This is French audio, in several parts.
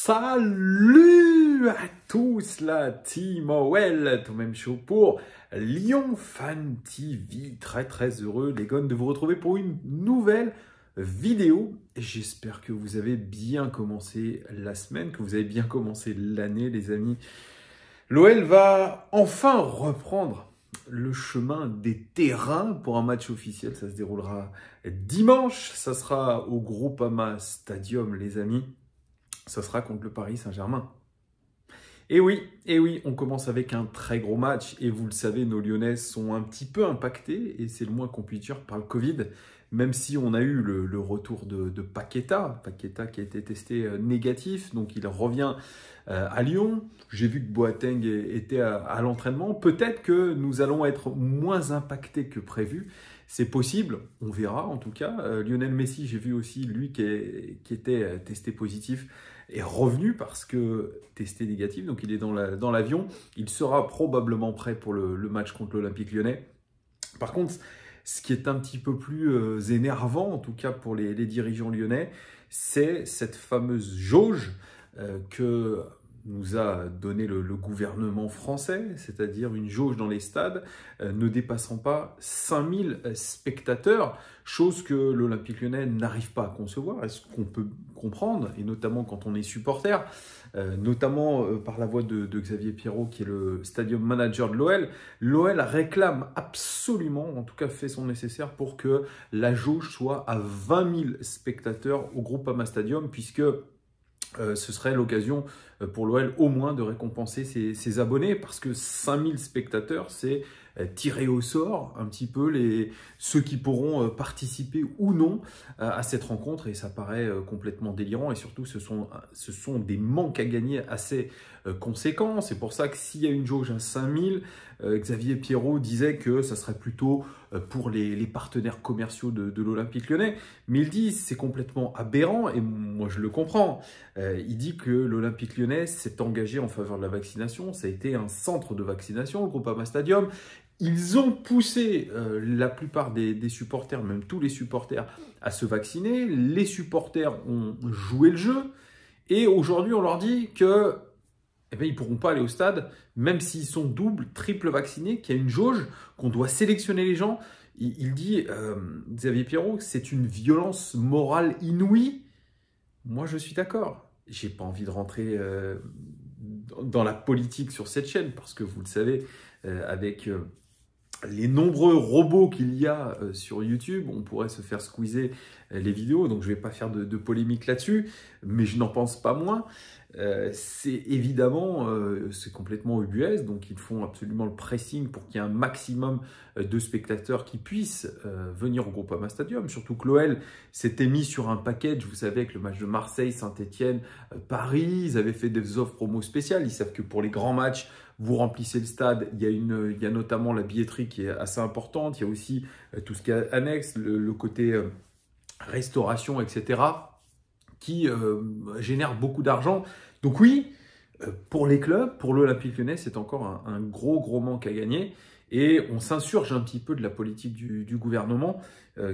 Salut à tous la team OL, tout même chaud pour Lyon Fan TV. Très heureux les gars de vous retrouver pour une nouvelle vidéo. J'espère que vous avez bien commencé la semaine, que vous avez bien commencé l'année les amis. L'OL va enfin reprendre le chemin des terrains pour un match officiel. Ça se déroulera dimanche, ça sera au Groupama Stadium les amis. Ça sera contre le Paris Saint-Germain. Et oui, on commence avec un très gros match. Et vous le savez, nos Lyonnais sont un petit peu impactés, et c'est le moins qu'on puisse dire, par le Covid. Même si on a eu le retour de Paqueta qui a été testé négatif, donc il revient à Lyon. J'ai vu que Boateng était à l'entraînement. Peut-être que nous allons être moins impactés que prévu. C'est possible, on verra en tout cas. Lionel Messi, j'ai vu aussi, lui qui était testé positif, est revenu parce que testé négatif, donc il est dans l'avion. Il sera probablement prêt pour le match contre l'Olympique Lyonnais. Par contre, ce qui est un petit peu plus énervant, en tout cas pour les dirigeants lyonnais, c'est cette fameuse jauge que nous a donné le gouvernement français, c'est-à-dire une jauge dans les stades ne dépassant pas 5000 spectateurs, chose que l'Olympique Lyonnais n'arrive pas à concevoir, et ce qu'on peut comprendre, et notamment quand on est supporter, notamment par la voix de Xavier Pierrot, qui est le stadium manager de l'OL. L'OL réclame absolument, en tout cas fait son nécessaire, pour que la jauge soit à 20 000 spectateurs au Groupama Stadium, puisque ce serait l'occasion pour l'OL au moins de récompenser ses abonnés, parce que 5000 spectateurs, c'est tirer au sort un petit peu ceux qui pourront participer ou non à cette rencontre, et ça paraît complètement délirant, et surtout ce sont des manques à gagner assez conséquents. C'est pour ça que s'il y a une jauge à 5000, Xavier Pierrot disait que ça serait plutôt pour les partenaires commerciaux de l'Olympique Lyonnais, mais il dit c'est complètement aberrant, et moi je le comprends. Il dit que l'Olympique Lyonnais s'est engagé en faveur de la vaccination, ça a été un centre de vaccination, le Groupama Stadium. Ils ont poussé la plupart des supporters, même tous les supporters, à se vacciner. Les supporters ont joué le jeu, et aujourd'hui on leur dit que ils ne pourront pas aller au stade, même s'ils sont double, triple vaccinés, qu'il y a une jauge, qu'on doit sélectionner les gens. Il dit, Xavier Pierrot, que c'est une violence morale inouïe. Moi, je suis d'accord. Je n'ai pas envie de rentrer dans la politique sur cette chaîne, parce que vous le savez, avec les nombreux robots qu'il y a sur YouTube, on pourrait se faire squeezer les vidéos, donc je ne vais pas faire de polémique là-dessus, mais je n'en pense pas moins. C'est évidemment, c'est complètement ubuesque, donc ils font absolument le pressing pour qu'il y ait un maximum de spectateurs qui puissent venir au Groupama Stadium, surtout que l'OL s'était mis sur un package, vous savez, avec le match de Marseille, Saint-Etienne, Paris, ils avaient fait des offres promo spéciales, ils savent que pour les grands matchs, vous remplissez le stade, il y a notamment la billetterie qui est assez importante, il y a aussi tout ce qui est annexe, le côté restauration, etc., qui génère beaucoup d'argent. Donc oui, pour les clubs, pour l'Olympique Lyonnais, c'est encore un gros manque à gagner. Et on s'insurge un petit peu de la politique du gouvernement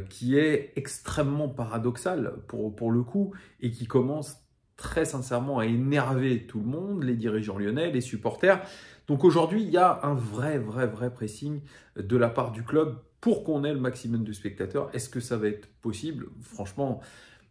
qui est extrêmement paradoxale pour le coup, et qui commence très sincèrement à énerver tout le monde, les dirigeants lyonnais, les supporters. Donc aujourd'hui, il y a un vrai pressing de la part du club pour qu'on ait le maximum de spectateurs. Est-ce que ça va être possible? Franchement,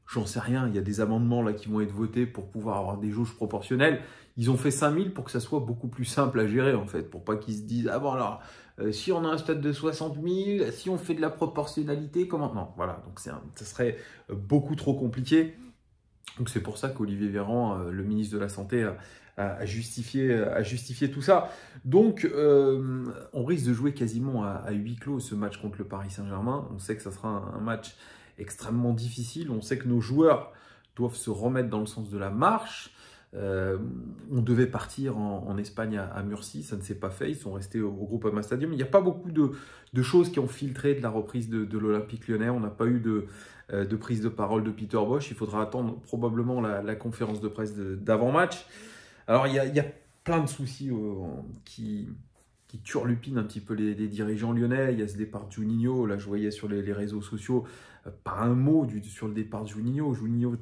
j'en sais rien. Il y a des amendements là qui vont être votés pour pouvoir avoir des jauges proportionnelles. Ils ont fait 5000 pour que ça soit beaucoup plus simple à gérer en fait, pour pas qu'ils se disent « Ah bon alors, si on a un stade de 60 000, si on fait de la proportionnalité, comment ?» Non, voilà, donc ça serait beaucoup trop compliqué. Donc c'est pour ça qu'Olivier Véran, le ministre de la Santé, a justifié tout ça. Donc on risque de jouer quasiment à huis clos ce match contre le Paris Saint-Germain. On sait que ça sera un match extrêmement difficile. On sait que nos joueurs doivent se remettre dans le sens de la marche. On devait partir en Espagne à Murcie, ça ne s'est pas fait, ils sont restés au Groupama Stadium. Il n'y a pas beaucoup de choses qui ont filtré de la reprise de l'Olympique Lyonnais. On n'a pas eu de prise de parole de Peter Bosz. Il faudra attendre probablement la conférence de presse d'avant-match. Alors il y a plein de soucis qui turlupinent un petit peu les dirigeants lyonnais. Il y a ce départ de Juninho, là je voyais sur les réseaux sociaux, pas un mot sur le départ de Juninho. Juninho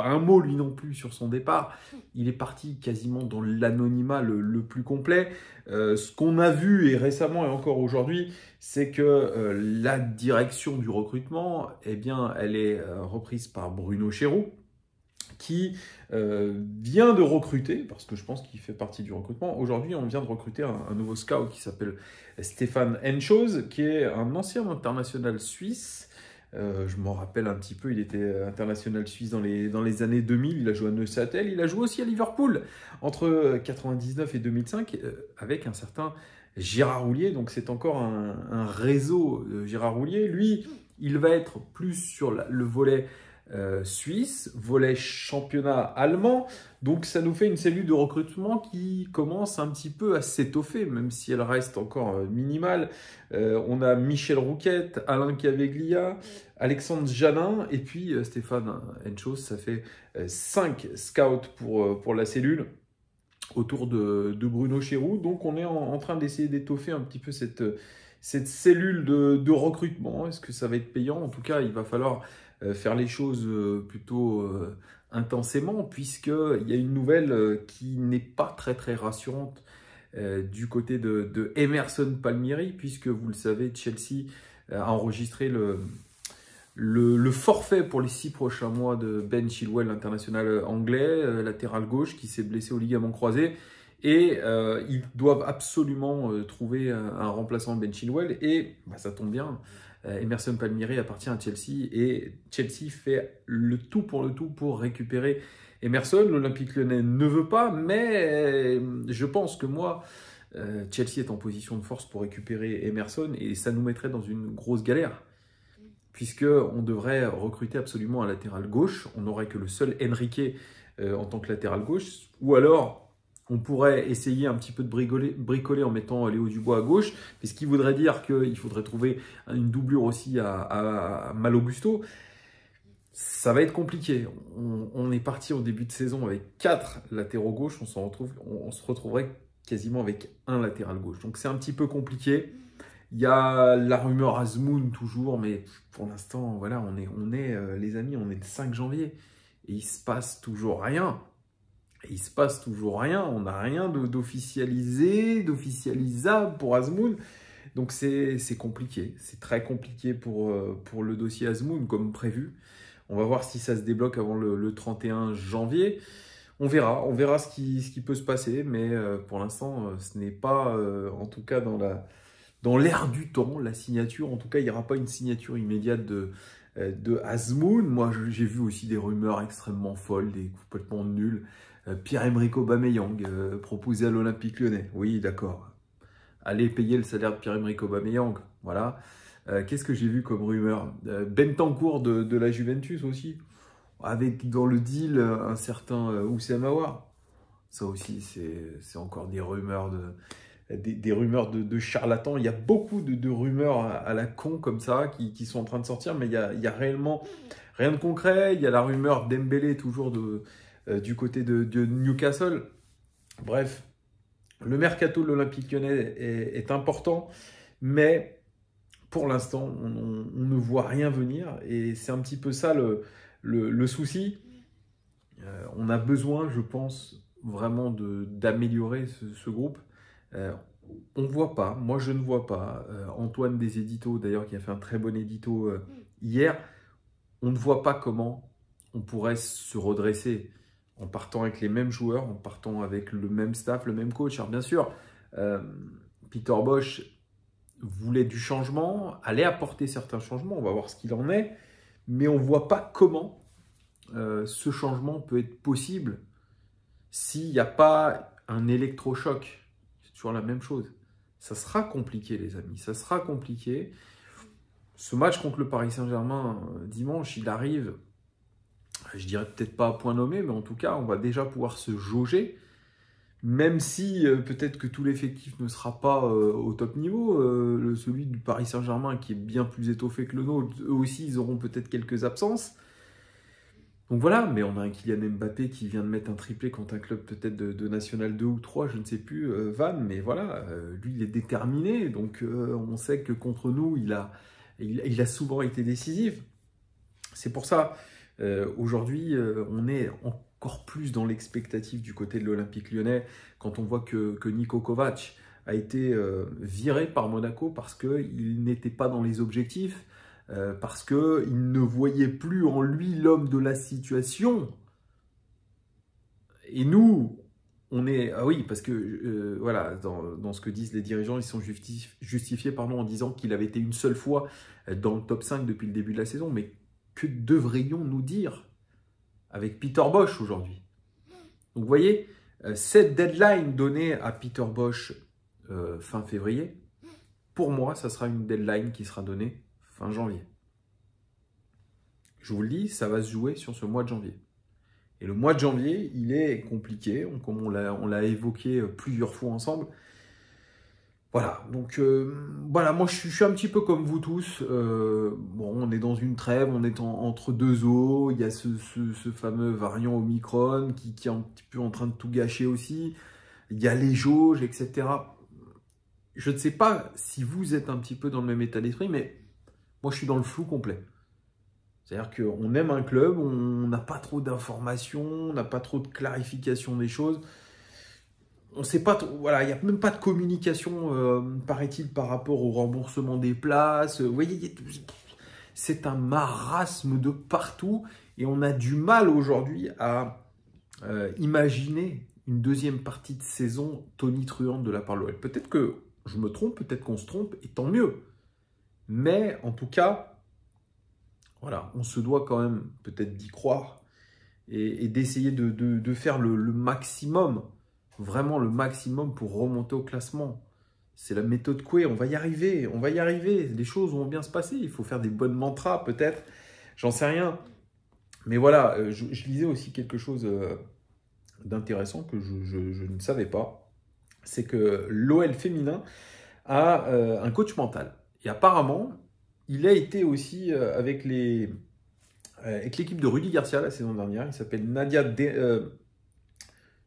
pas un mot lui non plus sur son départ. Il est parti quasiment dans l'anonymat le plus complet. Ce qu'on a vu et récemment et encore aujourd'hui, c'est que la direction du recrutement, eh bien, elle est reprise par Bruno Chéroux, qui vient de recruter, parce que je pense qu'il fait partie du recrutement. Aujourd'hui, on vient de recruter un nouveau scout qui s'appelle Stéphane Henschos, qui est un ancien international suisse. Je m'en rappelle un petit peu, il était international suisse dans les années 2000, il a joué à Neuchâtel, il a joué aussi à Liverpool entre 99 et 2005 avec un certain Gérard Houllier, donc c'est encore un réseau de Gérard Houllier. Lui, il va être plus sur le volet suisse, volet championnat allemand, donc ça nous fait une cellule de recrutement qui commence un petit peu à s'étoffer, même si elle reste encore minimale. On a Michel Rouquette, Alain Caveglia, Alexandre Janin et puis Stéphane Henschos. Ça fait 5 scouts pour la cellule autour de Bruno Chéroux. Donc on est en train d'essayer d'étoffer un petit peu cette cellule de recrutement. Est-ce que ça va être payant? En tout cas, il va falloir faire les choses plutôt intensément, puisqu'il y a une nouvelle qui n'est pas très rassurante du côté de Emerson Palmieri, puisque vous le savez, Chelsea a enregistré le forfait pour les 6 prochains mois de Ben Chilwell, l'international anglais, latéral gauche, qui s'est blessé au ligament croisé. Et ils doivent absolument trouver un remplaçant Ben Chilwell. Et ça tombe bien, Emerson Palmieri appartient à Chelsea. Et Chelsea fait le tout pour récupérer Emerson. L'Olympique Lyonnais ne veut pas, mais je pense que moi, Chelsea est en position de force pour récupérer Emerson. Et ça nous mettrait dans une grosse galère, puisqu'on devrait recruter absolument un latéral gauche. On n'aurait que le seul Enrique en tant que latéral gauche. Ou alors, on pourrait essayer un petit peu de bricoler en mettant Léo Dubois à gauche, mais ce qui voudrait dire qu'il faudrait trouver une doublure aussi à Malo Gusto. Ça va être compliqué. On est parti au début de saison avec 4 latéraux gauche. On se retrouverait quasiment avec un latéral gauche. Donc c'est un petit peu compliqué. Il y a la rumeur Azmoun toujours, mais pour l'instant, voilà, on est les amis, on est le 5 janvier et il se passe toujours rien. On n'a rien d'officialisable pour Azmoun. Donc c'est compliqué. C'est très compliqué pour le dossier Azmoun, comme prévu. On va voir si ça se débloque avant le 31 janvier. On verra ce qui peut se passer. Mais pour l'instant, ce n'est pas, en tout cas, dans l'air du temps, la signature. En tout cas, il n'y aura pas une signature immédiate de Azmoun. Moi, j'ai vu aussi des rumeurs extrêmement folles, des complètement nulles. Pierre-Emerick Aubameyang proposé à l'Olympique Lyonnais. Oui, d'accord. Allez payer le salaire de Pierre-Emerick Aubameyang. Voilà. Qu'est-ce que j'ai vu comme rumeur? Bentancur de la Juventus aussi. Avec dans le deal un certain Oussem Aouar. Ça aussi, c'est encore des rumeurs des rumeurs de charlatans. Il y a beaucoup de rumeurs à la con comme ça qui sont en train de sortir, mais il y a réellement rien de concret. Il y a la rumeur Dembélé toujours du côté de Newcastle. Bref, le mercato de l'Olympique Lyonnais est important, mais pour l'instant, on ne voit rien venir et c'est un petit peu ça le souci. On a besoin, je pense, vraiment d'améliorer ce groupe. On ne voit pas, moi je ne vois pas. Antoine des éditos, d'ailleurs, qui a fait un très bon édito hier, on ne voit pas comment on pourrait se redresser en partant avec les mêmes joueurs, en partant avec le même staff, le même coach. Alors bien sûr, Peter Bosz voulait du changement, allait apporter certains changements, on va voir ce qu'il en est, mais on ne voit pas comment ce changement peut être possible s'il n'y a pas un électrochoc. C'est toujours la même chose. Ça sera compliqué, les amis, ça sera compliqué. Ce match contre le Paris Saint-Germain dimanche, il arrive, je dirais peut-être pas à point nommé, mais en tout cas, on va déjà pouvoir se jauger, même si peut-être que tout l'effectif ne sera pas au top niveau. Celui du Paris Saint-Germain, qui est bien plus étoffé que le nôtre, eux aussi, ils auront peut-être quelques absences. Donc voilà, mais on a un Kylian Mbappé qui vient de mettre un triplé contre un club peut-être de National 2 ou 3, je ne sais plus, Vannes, mais voilà, lui, il est déterminé, donc on sait que contre nous, il a souvent été décisif. C'est pour ça, Aujourd'hui, on est encore plus dans l'expectative du côté de l'Olympique Lyonnais quand on voit que Niko Kovac a été viré par Monaco parce qu'il n'était pas dans les objectifs, parce qu'il ne voyait plus en lui l'homme de la situation. Et nous, on est... Ah oui, parce que, voilà, dans ce que disent les dirigeants, ils sont justifiés en disant qu'il avait été une seule fois dans le top 5 depuis le début de la saison. Mais que devrions-nous dire avec Peter Bosz aujourd'hui? Donc vous voyez, cette deadline donnée à Peter Bosz fin février, pour moi, ça sera une deadline qui sera donnée fin janvier. Je vous le dis, ça va se jouer sur ce mois de janvier. Et le mois de janvier, il est compliqué, comme on l'a évoqué plusieurs fois ensemble. Voilà, donc voilà, moi je suis un petit peu comme vous tous. Bon, on est dans une trêve, on est entre deux eaux. Il y a ce fameux variant Omicron qui est un petit peu en train de tout gâcher aussi. Il y a les jauges, etc. Je ne sais pas si vous êtes un petit peu dans le même état d'esprit, mais moi je suis dans le flou complet. C'est-à-dire qu'on aime un club, on n'a pas trop d'informations, on n'a pas trop de clarification des choses. On sait pas, voilà, il n'y a même pas de communication, paraît-il, par rapport au remboursement des places. Vous voyez, c'est un marasme de partout et on a du mal aujourd'hui à imaginer une deuxième partie de saison tonitruante de la part de l'OL. Peut-être que je me trompe, peut-être qu'on se trompe, et tant mieux. Mais en tout cas, voilà, on se doit quand même peut-être d'y croire et d'essayer de faire le maximum, vraiment le maximum pour remonter au classement. C'est la méthode Coué, on va y arriver, les choses vont bien se passer, il faut faire des bonnes mantras peut-être, j'en sais rien. Mais voilà, je lisais aussi quelque chose d'intéressant que je ne savais pas, c'est que l'OL féminin a un coach mental. Et apparemment, il a été aussi avec l'équipe de Rudy Garcia la saison dernière. Il s'appelle Nadia...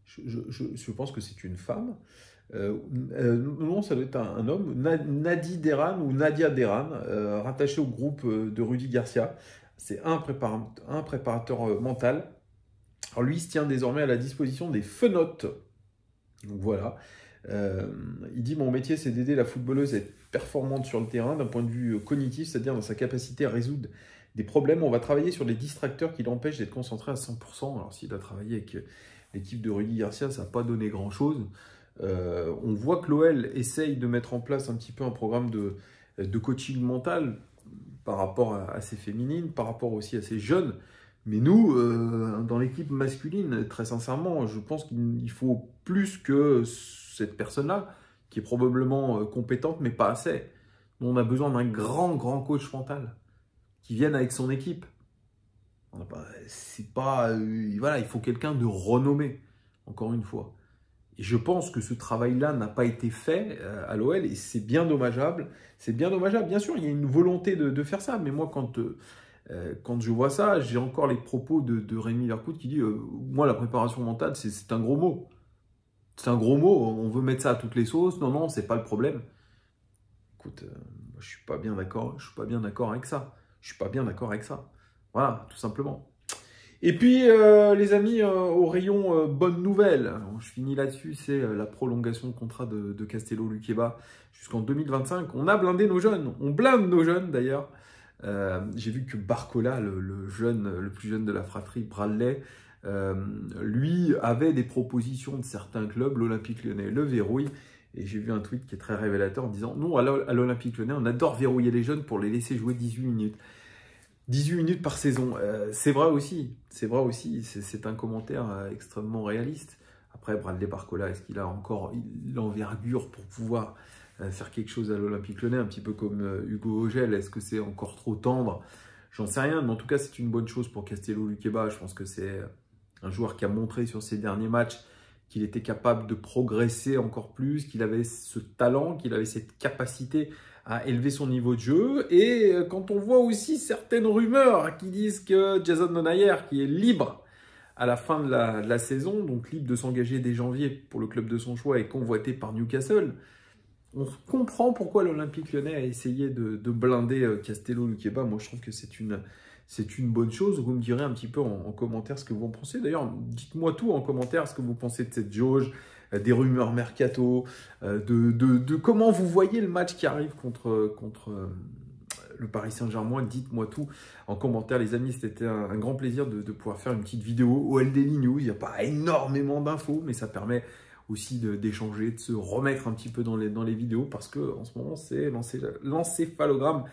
je pense que c'est une femme. Non, ça doit être un homme. Nadi Deran ou Nadia Deran, rattaché au groupe de Rudy Garcia. C'est un préparateur mental. Alors lui, il se tient désormais à la disposition des fenotes. Donc voilà. Il dit « Mon métier, c'est d'aider la footballeuse à être performante sur le terrain d'un point de vue cognitif, c'est-à-dire dans sa capacité à résoudre des problèmes. On va travailler sur les distracteurs qui l'empêchent d'être concentré à 100%. » Alors s'il a travaillé avec l'équipe de Rudy Garcia, ça n'a pas donné grand-chose. On voit que l'OL essaye de mettre en place un petit peu un programme de coaching mental par rapport à ces féminines, par rapport aussi à ces jeunes. Mais nous, dans l'équipe masculine, très sincèrement, je pense qu'il faut plus que cette personne-là, qui est probablement compétente, mais pas assez. Nous, on a besoin d'un grand coach mental qui vienne avec son équipe. C'est pas, voilà, il faut quelqu'un de renommé, encore une fois. Et je pense que ce travail-là n'a pas été fait à l'OL et c'est bien dommageable. C'est bien dommageable. Bien sûr, il y a une volonté de faire ça, mais moi, quand je vois ça, j'ai encore les propos de Rémi Vercoute qui dit moi, la préparation mentale, c'est un gros mot. C'est un gros mot. On veut mettre ça à toutes les sauces. Non, c'est pas le problème. Écoute, moi, je suis pas bien d'accord. Je suis pas bien d'accord avec ça. Je suis pas bien d'accord avec ça. Voilà, tout simplement. Et puis, les amis, au rayon bonne nouvelle, alors, je finis là-dessus, c'est la prolongation de contrat de Castello Luqueba jusqu'en 2025. On a blindé nos jeunes. On blinde nos jeunes, d'ailleurs. J'ai vu que Barcola, le plus jeune de la fratrie, Bradley, lui avait des propositions de certains clubs. L'Olympique Lyonnais le verrouille. Et j'ai vu un tweet qui est très révélateur en disant « Nous, à l'Olympique Lyonnais, on adore verrouiller les jeunes pour les laisser jouer 18 minutes. » 18 minutes par saison, c'est vrai aussi. C'est un commentaire extrêmement réaliste. Après, Bradley Barcola, est-ce qu'il a encore l'envergure pour pouvoir faire quelque chose à l'Olympique Lyonnais, un petit peu comme Hugo Ogel? Est-ce que c'est encore trop tendre? J'en sais rien, mais en tout cas, c'est une bonne chose pour Castello Luqueba. Je pense que c'est un joueur qui a montré sur ses derniers matchs qu'il était capable de progresser encore plus, qu'il avait ce talent, qu'il avait cette capacité à élever son niveau de jeu. Et quand on voit aussi certaines rumeurs qui disent que Jason Denayer, qui est libre à la fin de la saison, donc libre de s'engager dès janvier pour le club de son choix, est convoité par Newcastle, on comprend pourquoi l'Olympique Lyonnais a essayé de blinder Castello Luqueba. Moi, je trouve que c'est c'est une bonne chose. Vous me direz un petit peu en commentaire ce que vous en pensez. D'ailleurs, dites-moi tout en commentaire ce que vous pensez de cette jauge, des rumeurs mercato, de comment vous voyez le match qui arrive contre le Paris Saint-Germain. Dites-moi tout en commentaire, les amis. C'était un grand plaisir de pouvoir faire une petite vidéo OL Daily News. Il n'y a pas énormément d'infos, mais ça permet aussi d'échanger, de se remettre un petit peu dans les vidéos, parce que en ce moment, c'est l'encéphalogramme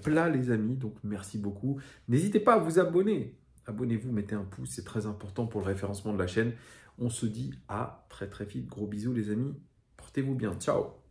plat, les amis. Donc, merci beaucoup. N'hésitez pas à vous abonner. Abonnez-vous, mettez un pouce, c'est très important pour le référencement de la chaîne. On se dit à très très vite. Gros bisous, les amis. Portez-vous bien. Ciao.